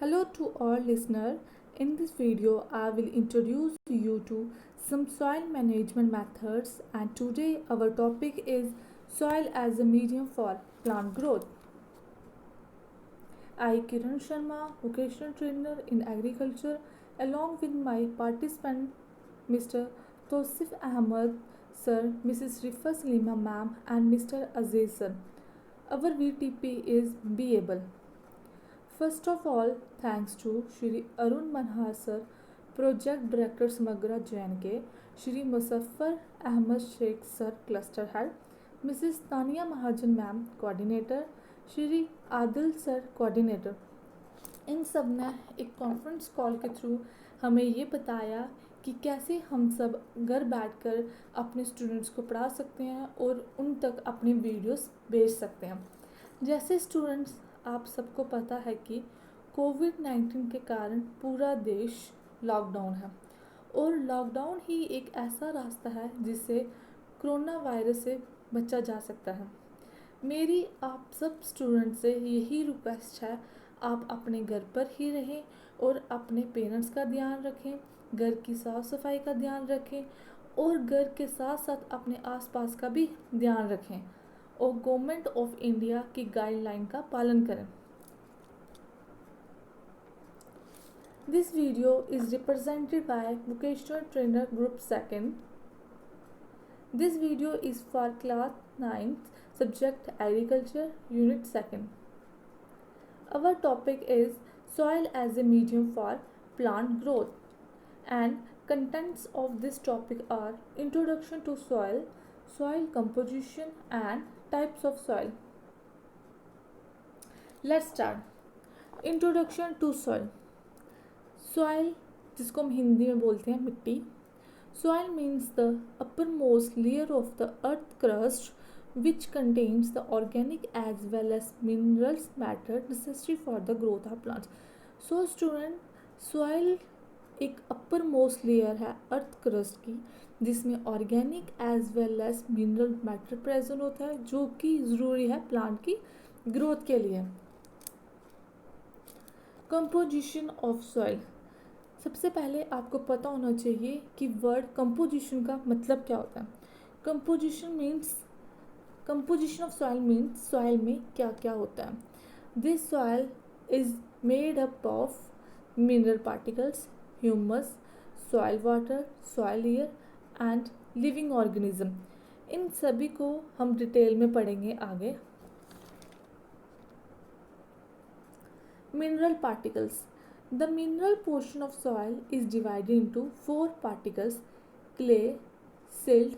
Hello to all listeners. In this video, I will introduce you to some soil management methods, and today our topic is soil as a medium for plant growth. I, Kiran Sharma, vocational trainer in agriculture, along with my participant Mr. Tosif Ahmed sir, Mrs. Rifa Salima ma'am, and Mr. Aziz sir. Our VTP is Be Able. First of all, thanks to Shri Arun Manhar sir, Project Director Samagra JNK, Shri Musaffar Ahmed Sheikh sir, Cluster Head, Mrs. Tania Mahajan ma'am, Coordinator, Shri Adil sir coordinator. इन सब ने एक conference call के through हमें ये बताया कि कैसे हम सब घर बैठकर अपने स्टूडेंट्स को पढ़ा सकते हैं और उन तक अपनी वीडियोस भेज सकते हैं। जैसे स्टूडेंट्स, आप सबको पता है कि कोविड-19 के कारण पूरा देश लॉकडाउन है और लॉकडाउन ही एक ऐसा रास्ता है जिससे कोरोना वायरस से बचा जा सकता है। मेरी आप सब स्टूडेंट से यही रिक्वेस्ट है, आप अपने घर पर ही रहें और अपने पेरेंट्स का ध्यान रखें, घर की साफ़ सफाई का ध्यान रखें और घर के साथ साथ अपने आसपास का भी ध्यान रखें और गवर्नमेंट ऑफ इंडिया की गाइडलाइन का पालन करें। This video is represented by vocational trainer group second. This video is for class 9th subject agriculture unit 2nd. Our topic is soil as a medium for plant growth, and contents of this topic are introduction to soil, soil composition and types of soil. Let's start. Introduction to soil. Soil जिसको हम हिंदी में बोलते हैं मिट्टी. Soil means the uppermost layer of the earth crust which contains the organic as well as minerals matter necessary for the growth of plants. So student, soil एक uppermost layer है अर्थ crust की जिसमें organic as well as mineral matter present होता है जो कि ज़रूरी है प्लांट की ग्रोथ के लिए. Composition of soil. सबसे पहले आपको पता होना चाहिए कि वर्ड कंपोजिशन का मतलब क्या होता है. Composition of soil means soil में क्या क्या होता है. This soil is made up of mineral particles, humus, soil water, soil air and living organism. इन सभी को हम डिटेल में पढ़ेंगे आगे. Mineral particles. The mineral portion of soil is divided into 4 particles: clay, silt,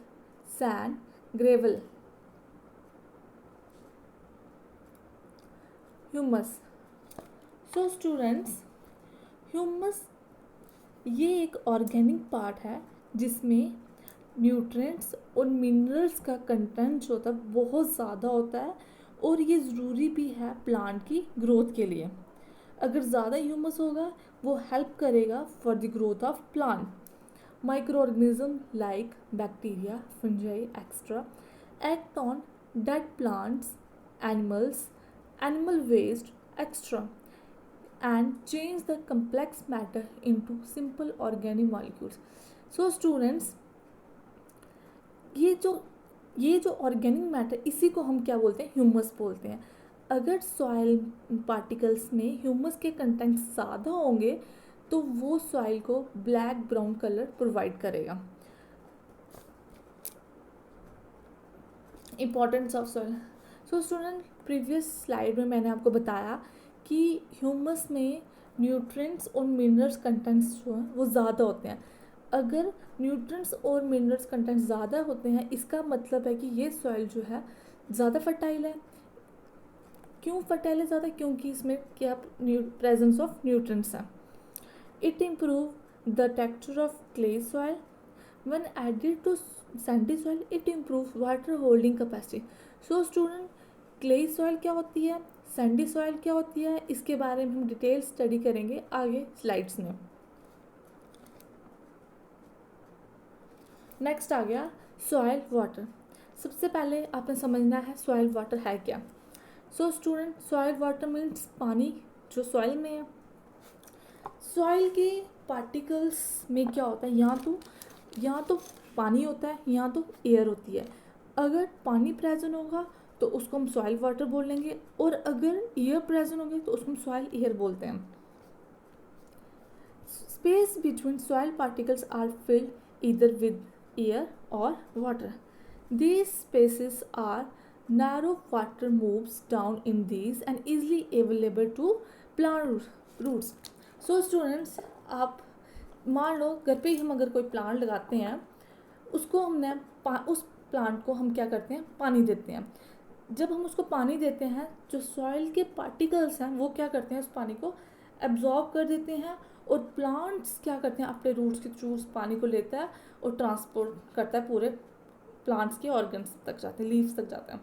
sand, gravel. Humus. So students, humus ये एक organic part है जिसमें न्यूट्रिएंट्स और मिनरल्स का कंटेंट जो होता है बहुत ज़्यादा होता है और ये ज़रूरी भी है प्लांट की ग्रोथ के लिए. अगर ज़्यादा ह्यूमस होगा वो हेल्प करेगा for the growth of plant. Micro organism like bacteria, fungi extra act on dead plants, animals, animal waste extra and change the complex matter into simple organic molecules. So students, ये जो organic matter इसी को हम क्या बोलते हैं, humus बोलते हैं. अगर सॉइल पार्टिकल्स में ह्यूमस के कंटेंट ज़्यादा होंगे तो वो सॉइल को ब्लैक ब्राउन कलर प्रोवाइड करेगा. Importance of soil. So student, previous slide में मैंने आपको बताया कि ह्यूमस में न्यूट्रिएंट्स और मिनरल्स कंटेंट्स जो हैं वो ज़्यादा होते हैं. अगर न्यूट्रिएंट्स और मिनरल्स कंटेंट्स ज़्यादा होते हैं इसका मतलब है कि ये सॉइल जो है ज़्यादा फर्टाइल है. क्यों फर्टाइल है ज़्यादा? क्योंकि इसमें क्या प्रेजेंस ऑफ न्यूट्रिएंट्स है. It improve the texture of clay soil. When added to sandy soil it improve water holding capacity. So student, clay soil क्या होती है, सैंडी सॉइल क्या होती है, इसके बारे में हम डिटेल स्टडी करेंगे आगे स्लाइड्स में. नेक्स्ट आ गया सॉइल वाटर. सबसे पहले आपने समझना है सॉइल वाटर है क्या. So student, soil water means पानी जो सॉइल में है. सॉइल के पार्टिकल्स में क्या होता है, यहाँ तो पानी होता है, यहाँ तो एयर होती है। अगर पानी प्रेजेंट होगा तो उसको हम सॉइल वाटर बोल लेंगे, और अगर एयर प्रेजेंट होंगे तो उसको हम सॉइल एयर बोलते हैं। Space between soil particles are filled either with air और water. These spaces are narrow, water moves down in these and easily available to plant roots. So students, आप मान लो घर पे ही हम अगर कोई प्लांट लगाते हैं, उसको हमने उस प्लांट को हम क्या करते हैं, पानी देते हैं। जब हम उसको पानी देते हैं, जो सॉइल के पार्टिकल्स हैं वो क्या करते हैं, उस पानी को एब्जॉर्ब कर देते हैं, और प्लांट्स क्या करते हैं, अपने रूट्स के थ्रू उस पानी को लेता है और ट्रांसपोर्ट करता है, पूरे प्लांट्स के ऑर्गन्स तक जाते हैं, लीव्स तक जाते हैं।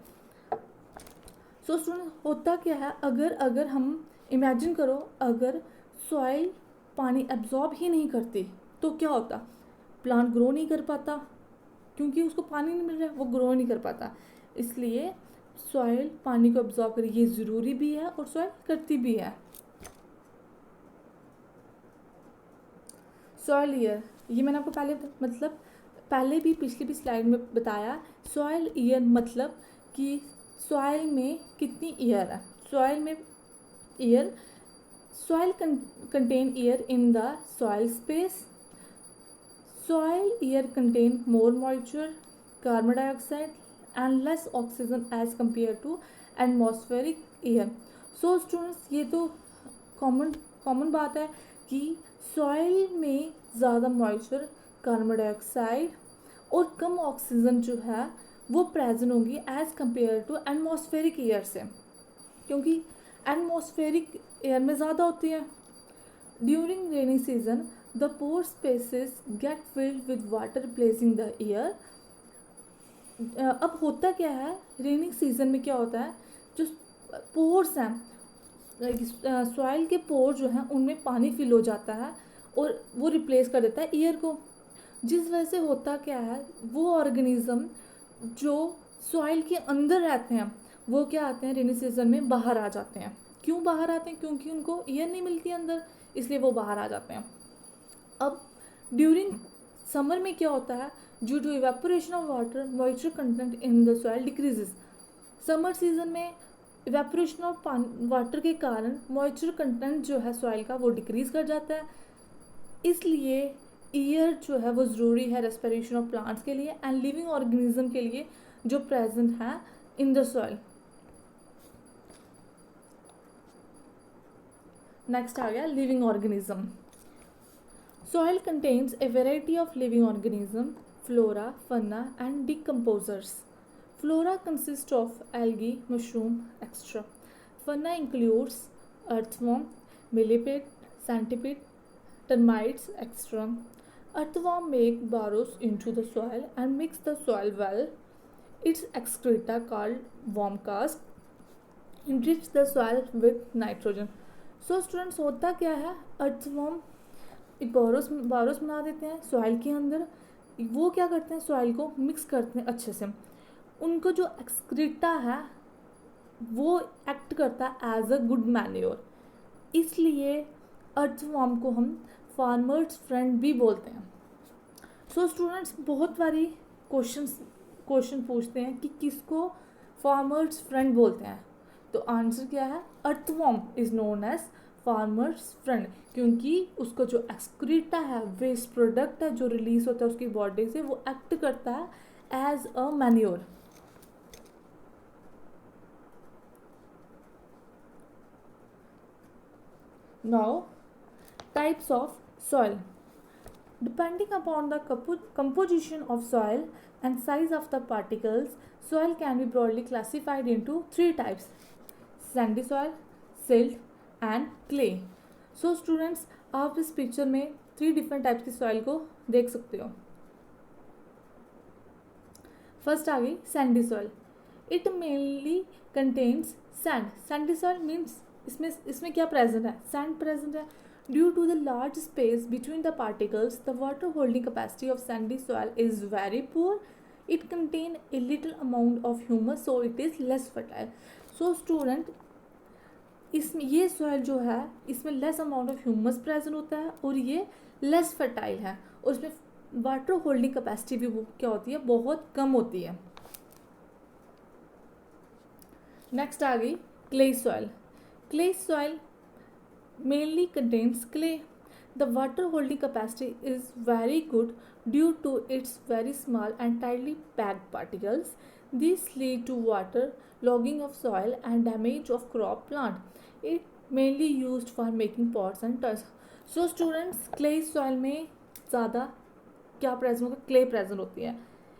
सो स्टूडेंट, होता क्या है, अगर हम इमेजिन करो, अगर सॉइल पानी एब्जॉर्ब ही नहीं करती तो क्या होता, प्लांट ग्रो नहीं कर पाता, क्योंकि उसको पानी नहीं मिल रहा है, वो ग्रो नहीं कर पाता। इसलिए सॉइल पानी को एब्जॉर्ब करे, ये ज़रूरी भी है और सॉइल करती भी है। सॉइल ईयर, ये मैंने आपको पहले भी पिछली भी स्लाइड में बताया। सॉइल ईयर मतलब कि सॉइल में कितनी ईयर है। सॉइल में air, soil contain air in the soil space. Soil air contain more moisture, carbon dioxide and less oxygen as compare to atmospheric air. So students, ये तो कॉमन बात है कि सॉइल में ज़्यादा मॉइस्चर, कार्बन डाइऑक्साइड और कम oxygen जो है वो प्रेजेंट होगी as compare to atmospheric air से, क्योंकि एटमॉस्फेरिक एयर में ज़्यादा होती है। During rainy season the pore spaces get filled with water replacing the air. अब होता क्या है, रेनी सीजन में क्या होता है, जो पोर्स हैं, सॉइल के पोर जो हैं उनमें पानी फिल हो जाता है और वो रिप्लेस कर देता है एयर को। जिस वजह से होता क्या है, वो ऑर्गेनिज्म जो सॉइल के अंदर रहते हैं वो क्या आते हैं, रेनी सीजन में बाहर आ जाते हैं। क्यों बाहर आते हैं, क्योंकि उनको एयर नहीं मिलती अंदर, इसलिए वो बाहर आ जाते हैं। अब ड्यूरिंग समर में क्या होता है, due to evaporation of water moisture content in the soil decreases. Summer season में इवेपोरेशन ऑफ वाटर के कारण मॉइस्चर कंटेंट जो है सॉइल का वो डिक्रीज कर जाता है। इसलिए एयर जो है वो ज़रूरी है रेस्पिरेशन ऑफ प्लांट्स के लिए एंड लिविंग ऑर्गेनिज्म के लिए जो प्रेजेंट है इन द सॉइल। नेक्स्ट आ गया living organism. Soil contains a variety of living organism, flora, fauna and decomposers. Flora consists of algae, mushroom, etc. Fauna includes earthworm, millipede, centipede, termites, etc. Earthworm make burrows into the soil and mix the soil well. Its excreta called worm cast enrich the soil with nitrogen. So students, होता क्या है, earthworm एक borrows बना देते हैं soil के अंदर। वो क्या करते हैं, सॉइल को मिक्स करते हैं अच्छे से। उनको जो एक्सक्रीटा है वो एक्ट करता है एज अ गुड मैन्योर, इसलिए अर्थवर्म को हम फार्मर्स फ्रेंड भी बोलते हैं। सो स्टूडेंट्स, बहुत बारी क्वेश्चन पूछते हैं कि किसको फार्मर्स फ्रेंड बोलते हैं, तो आंसर क्या है, earthworm is known as farmer's friend, क्योंकि उसको जो एक्सक्रीटा है, वेस्ट प्रोडक्ट है जो रिलीज होता है उसकी बॉडी से, वो एक्ट करता है as a manure. Now, types of soil. Depending upon the composition of soil and size of the particles, soil can be broadly classified into three types: sandy soil, silt and clay. So students, आप इस picture में 3 different types की soil को देख सकते हो। First आ गई sandy soil. It mainly contains sand. Sandy soil means इसमें क्या प्रेजेंट है, सैंड प्रेजेंट है। Due to the large space between the particles the water holding capacity of sandy soil is very poor. It contain a little amount of humus, so it is less fertile. So student, इसमें ये soil जो है इसमें less amount of humus present होता है और ये less fertile है और इसमें वाटर होल्डिंग कैपेसिटी भी वो क्या होती है, बहुत कम होती है। नेक्स्ट आ गई clay soil. Clay soil mainly contains clay. The water holding capacity is very good due to its very small and tightly packed particles. These lead to water logging of soil and damage of crop plant. It mainly used for making pots and toys. So students, clay soil में ज़्यादा क्या present होगा, clay present होती है।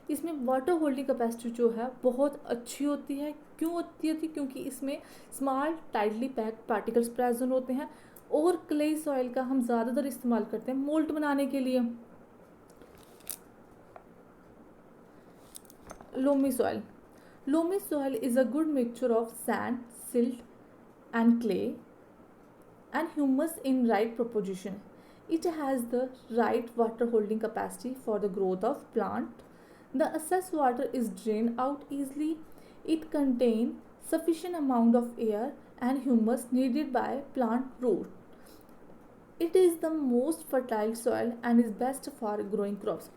इसमें water holding capacity जो है बहुत अच्छी होती है। क्यों होती है? क्योंकि इसमें small tightly packed particles present होते हैं और क्ले सॉइल का हम ज़्यादातर इस्तेमाल करते हैं मोल्ड बनाने के लिए। Loamy soil. Loamy soil is a good mixture of sand, silt and clay and humus in right proportion. It has the right water holding capacity for the growth of plant. The excess water is drained out easily. It contains sufficient amount of air and humus needed by plant root. It is the most fertile soil and is best for growing crops.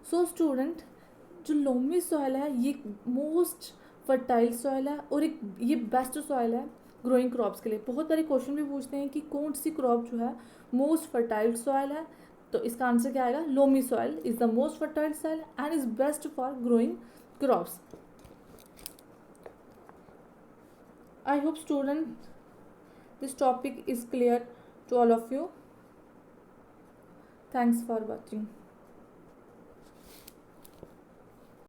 So student, जो loamy soil है ये most fertile soil है और एक ये best soil है growing crops के लिए। बहुत सारे क्वेश्चन भी पूछते हैं कि कौन सी क्रॉप जो है मोस्ट फर्टाइल सॉइल है, तो इसका आंसर क्या आएगा, loamy soil is the most fertile soil and is best for growing crops. I hope student this topic is clear to all of you. Thanks for watching.